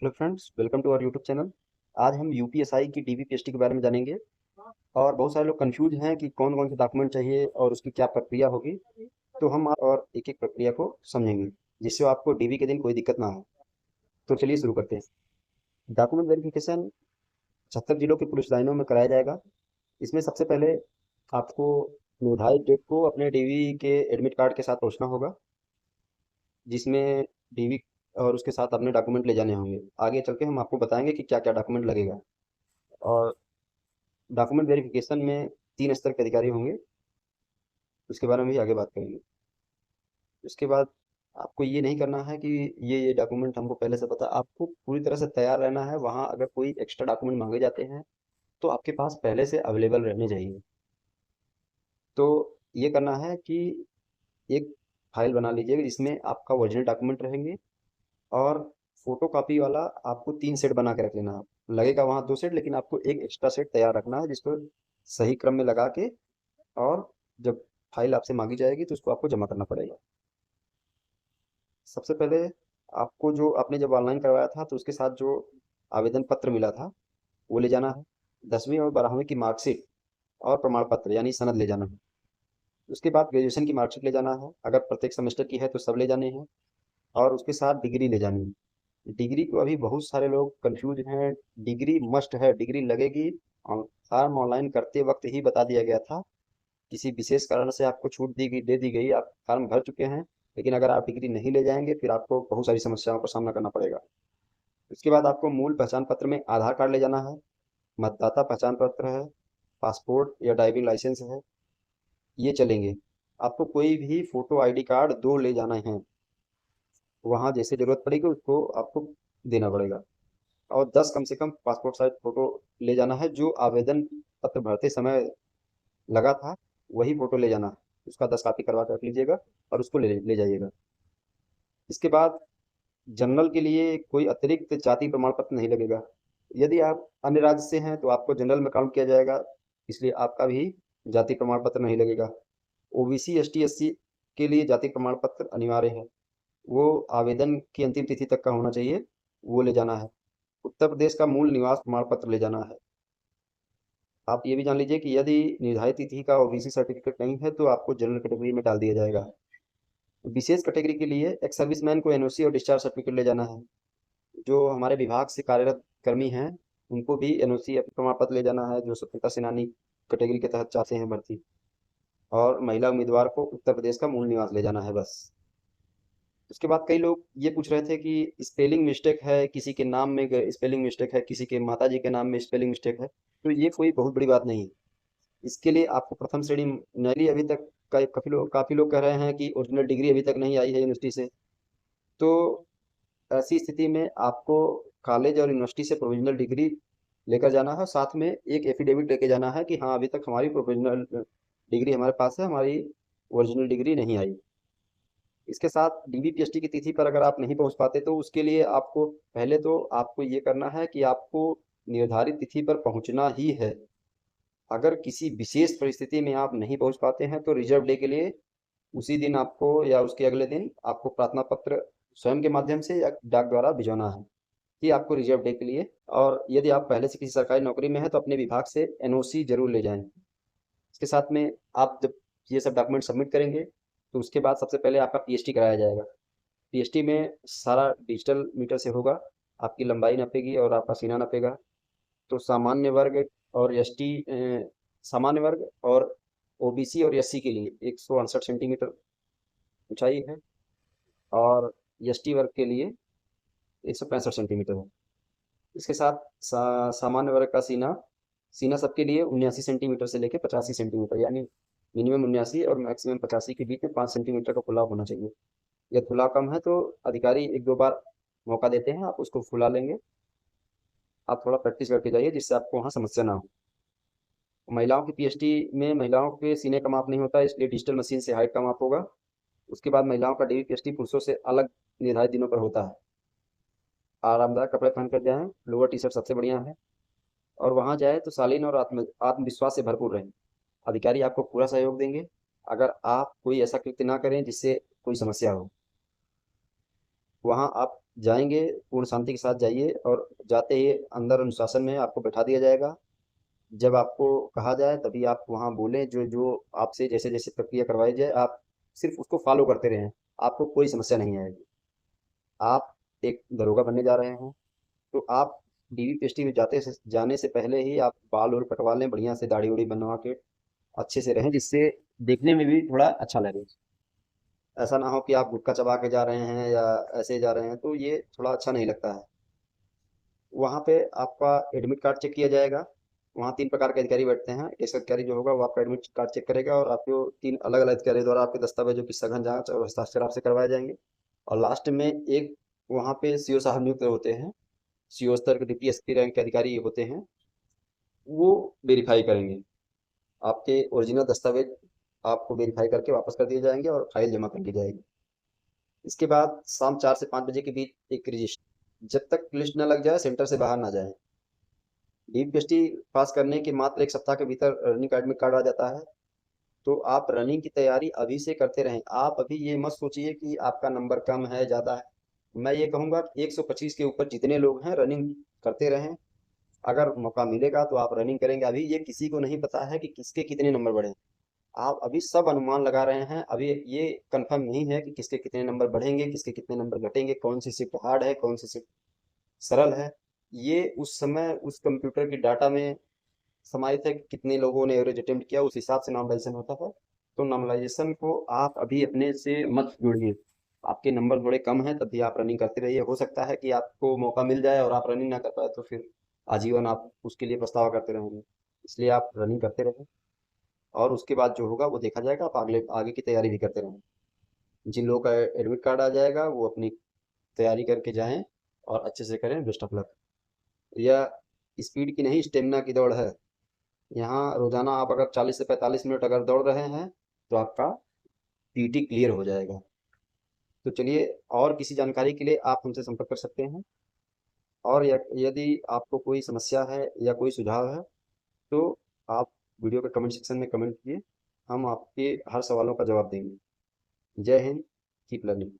Hello friends, welcome to our YouTube channel. आज हम UPSI की डीबीपीएसटी के बारे में जानेंगे। और बहुत सारे लोग कंफ्यूज हैं कि कौन कौन से डॉक्यूमेंट चाहिए और उसकी क्या प्रक्रिया होगी। तो हम और एक एक प्रक्रिया को समझेंगे, जिससे आपको डीबी के दिन कोई दिक्कत ना हो। तो चलिए शुरू करते हैं। डॉक्यूमेंट वेरिफिकेशन 76 जिलों की पुलिस लाइनों में कराया जाएगा। इसमें सबसे पहले आपको निर्धारित डेट को अपने डीवी के एडमिट कार्ड के साथ पहुंचना होगा, जिसमें डीवी और उसके साथ अपने डॉक्यूमेंट ले जाने होंगे। आगे चल के हम आपको बताएंगे कि क्या क्या डॉक्यूमेंट लगेगा। और डॉक्यूमेंट वेरिफिकेशन में 3 स्तर के अधिकारी होंगे, उसके बारे में भी आगे बात करेंगे। उसके बाद आपको ये नहीं करना है कि ये डॉक्यूमेंट हमको पहले से पता, आपको पूरी तरह से तैयार रहना है। वहाँ अगर कोई एक्स्ट्रा डॉक्यूमेंट मांगे जाते हैं तो आपके पास पहले से अवेलेबल रहने चाहिए। तो ये करना है कि एक फाइल बना लीजिएगा जिसमें आपका ओरिजिनल डॉक्यूमेंट रहेंगे, और फोटो कॉपी वाला आपको 3 सेट बना के रख लेना है। लगेगा वहाँ 2 सेट, लेकिन आपको एक एक्स्ट्रा सेट तैयार रखना है, जिसको सही क्रम में लगा के, और जब फाइल आपसे मांगी जाएगी तो उसको आपको जमा करना पड़ेगा। सबसे पहले आपको जो आपने जब ऑनलाइन करवाया था तो उसके साथ जो आवेदन पत्र मिला था वो ले जाना है। 10वीं और 12वीं की मार्कशीट और प्रमाण पत्र यानी सनद ले जाना है। उसके बाद ग्रेजुएशन की मार्कशीट ले जाना है, अगर प्रत्येक सेमेस्टर की है तो सब ले जाने हैं। और उसके साथ डिग्री ले जानी है। डिग्री को अभी बहुत सारे लोग कंफ्यूज हैं। डिग्री मस्ट है, डिग्री लगेगी। फॉर्म ऑनलाइन करते वक्त ही बता दिया गया था। किसी विशेष कारण से आपको छूट दे दी गई, आप फॉर्म भर चुके हैं, लेकिन अगर आप डिग्री नहीं ले जाएंगे फिर आपको बहुत सारी समस्याओं का सामना करना पड़ेगा। उसके बाद आपको मूल पहचान पत्र में आधार कार्ड ले जाना है, मतदाता पहचान पत्र है, पासपोर्ट या ड्राइविंग लाइसेंस है, ये चलेंगे। आपको कोई भी फोटो आईडी कार्ड 2 ले जाना है, वहाँ जैसे जरूरत पड़ेगी उसको आपको देना पड़ेगा। और 10 कम से कम पासपोर्ट साइज फोटो ले जाना है, जो आवेदन पत्र भरते समय लगा था वही फोटो ले जाना है। उसका 10 कॉपी करवा कर रख लीजिएगा और उसको ले ले जाइएगा। इसके बाद जनरल के लिए कोई अतिरिक्त जाति प्रमाण पत्र नहीं लगेगा। यदि आप अन्य राज्य से हैं तो आपको जनरल में काउंट किया जाएगा, इसलिए आपका भी जाति प्रमाण पत्र नहीं लगेगा। ओबीसी एसटी एससी के लिए जाति प्रमाण पत्र अनिवार्य है, वो आवेदन की अंतिम तिथि तक का होना चाहिए, वो ले जाना है। उत्तर प्रदेश का मूल निवास प्रमाण पत्र ले जाना है। आप ये भी जान लीजिए कि यदि निर्धारित तिथि का ओबीसी सर्टिफिकेट नहीं है तो आपको जनरल कैटेगरी में डाल दिया जाएगा। विशेष कैटेगरी के लिए एक्स सर्विसमैन को एनओसी और डिस्चार्ज सर्टिफिकेट ले जाना है। जो हमारे विभाग से कार्यरत कर्मी हैं उनको भी एनओसी प्रमाण पत्र ले जाना है, जो स्वतंत्रता सेनानी कैटेगरी के तहत चाहते हैं भर्ती। और महिला उम्मीदवार को उत्तर प्रदेश का मूल निवास ले जाना है बस। उसके बाद कई लोग ये पूछ रहे थे कि स्पेलिंग मिस्टेक है, किसी के नाम में स्पेलिंग मिस्टेक है, किसी के माता जी के नाम में स्पेलिंग मिस्टेक है। तो ये कोई बहुत बड़ी बात नहीं है। इसके लिए आपको प्रथम श्रेणी नहीं, अभी तक काफ़ी लोग कह रहे हैं कि ओरिजिनल डिग्री अभी तक नहीं आई है यूनिवर्सिटी से। तो ऐसी स्थिति में आपको कॉलेज और यूनिवर्सिटी से प्रोविजनल डिग्री लेकर जाना है। साथ में एक एफिडेविट लेके जाना है कि हाँ अभी तक हमारी प्रोविजनल डिग्री हमारे पास है, हमारी ओरिजिनल डिग्री नहीं आई। इसके साथ डीबीपीएसटी की तिथि पर अगर आप नहीं पहुंच पाते तो उसके लिए आपको पहले तो आपको ये करना है कि आपको निर्धारित तिथि पर पहुंचना ही है। अगर किसी विशेष परिस्थिति में आप नहीं पहुंच पाते हैं तो रिजर्व डे के लिए उसी दिन आपको या उसके अगले दिन आपको प्रार्थना पत्र स्वयं के माध्यम से या डाक द्वारा भिजवाना है कि आपको रिजर्व डे के लिए। और यदि आप पहले से किसी सरकारी नौकरी में हैं तो अपने विभाग से एनओसी जरूर ले जाएं। इसके साथ में आप जब ये सब डॉक्यूमेंट सबमिट करेंगे तो उसके बाद सबसे पहले आपका पीएचटी कराया जाएगा। पीएचटी में सारा डिजिटल मीटर से होगा, आपकी लंबाई नापेगी और आपका सीना नापेगा। तो सामान्य वर्ग और एसटी, सामान्य वर्ग और ओबीसी और एससी के लिए 168 सेंटीमीटर ऊंचाई है, और एसटी वर्ग के लिए 165 सेंटीमीटर है। इसके साथ सामान्य वर्ग का सीना सीना सबके लिए 79 सेंटीमीटर से लेकर 85 सेंटीमीटर, यानी मिनिमम 79 और मैक्सिमम 85 के बीच में 5 सेंटीमीटर का फुलाव होना चाहिए। यदि फुलाव कम है तो अधिकारी एक दो बार मौका देते हैं, आप उसको फुला लेंगे। आप थोड़ा प्रैक्टिस करके जाइए जिससे आपको वहाँ समस्या ना हो। महिलाओं की पीएचडी में महिलाओं के सीने का माप नहीं होता, इसलिए डिजिटल मशीन से हाइट का माप होगा। उसके बाद महिलाओं का डीवी पीएचडी पुरुषों से अलग निर्धारित दिनों पर होता है। आरामदायक कपड़े पहन कर जाएं, लोअर टी शर्ट सबसे बढ़िया है। और वहाँ जाए तो शालीन और आत्मविश्वास से भरपूर रहें। अधिकारी आपको पूरा सहयोग देंगे अगर आप कोई ऐसा कृत्य ना करें जिससे कोई समस्या हो। वहाँ आप जाएंगे, पूर्ण शांति के साथ जाइए और जाते ही अंदर अनुशासन में आपको बैठा दिया जाएगा। जब आपको कहा जाए तभी आप वहाँ बोलें, जो जो आपसे जैसे जैसे प्रक्रिया करवाई जाए आप सिर्फ उसको फॉलो करते रहें, आपको कोई समस्या नहीं आएगी। आप एक दरोगा बनने जा रहे हैं, तो आप डीवीपीएसटी में जाने से पहले ही आप बाल और कटवा लें, बढ़िया से दाढ़ी उड़ी बनवा के अच्छे से रहें, जिससे देखने में भी थोड़ा अच्छा लगे। ऐसा ना हो कि आप गुटखा चबा के जा रहे हैं या ऐसे जा रहे हैं, तो ये थोड़ा अच्छा नहीं लगता है। वहाँ पे आपका एडमिट कार्ड चेक किया जाएगा। वहाँ 3 प्रकार के अधिकारी बैठते हैं। एक अधिकारी जो होगा वो आपका एडमिट कार्ड चेक करेगा और आपको 3 अलग-अलग अधिकारियों द्वारा आपके दस्तावेजों की सघन जाँच और हस्ताक्षर आपसे करवाए जाएँगे। और लास्ट में एक वहाँ पे सीओ साहब नियुक्त होते हैं। सीओ स्तर के डिप्टी एसपी रैंक के अधिकारी होते हैं। वो वेरीफाई करेंगे। आपके ओरिजिनल दस्तावेज आपको वेरीफाई करके वापस कर दिए जाएँगे और फाइल जमा कर ली जाएगी। इसके बाद शाम 4 से 5 बजे के बीच एक रजिस्टर, जब तक लिस्ट न लग जाए सेंटर से बाहर ना जाएँ। डीपीएसटी पास करने के मात्र 1 सप्ताह के भीतर रनिंग का एडमिट कार्ड आ जाता है। तो आप रनिंग की तैयारी अभी से करते रहें। आप अभी ये मत सोचिए कि आपका नंबर कम है, ज़्यादा है। मैं ये कहूँगा कि 125 के ऊपर जितने लोग हैं रनिंग करते रहें। अगर मौका मिलेगा तो आप रनिंग करेंगे। अभी ये किसी को नहीं पता है कि किसके कितने नंबर बढ़े। आप अभी सब अनुमान लगा रहे हैं। अभी ये कंफर्म नहीं है कि किसके कितने नंबर बढ़ेंगे, किसके कितने नंबर घटेंगे, कौन सी शिफ्ट हार्ड है, कौन सी शिफ्ट सरल है। ये उस समय उस कंप्यूटर की डाटा में समाहित है कि कितने लोगों ने एवरेज अटेम्प्ट किया, उस हिसाब से नॉर्मलाइजेशन होता है। तो नॉर्मलाइजेशन को आप अभी अपने से मत जोड़िए। आपके नंबर थोड़े कम हैं तब भी आप रनिंग करते रहिए। हो सकता है कि आपको मौका मिल जाए और आप रनिंग ना कर पाए, तो फिर आजीवन आप उसके लिए पछतावा करते रहेंगे। इसलिए आप रनिंग करते रहें और उसके बाद जो होगा वो देखा जाएगा। आप अगले आगे की तैयारी भी करते रहें। जिन लोगों का एडमिट कार्ड आ जाएगा वो अपनी तैयारी करके जाएं और अच्छे से करें। Best of luck. यह स्पीड की नहीं, स्टेमिना की दौड़ है। यहाँ रोजाना आप अगर 40 से 45 मिनट अगर दौड़ रहे हैं तो आपका पीटी क्लियर हो जाएगा। तो चलिए, और किसी जानकारी के लिए आप हमसे संपर्क कर सकते हैं। और यदि आपको कोई समस्या है या कोई सुझाव है तो आप वीडियो के कमेंट सेक्शन में कमेंट कीजिए। हम आपके हर सवालों का जवाब देंगे। जय हिंद। Keep learning.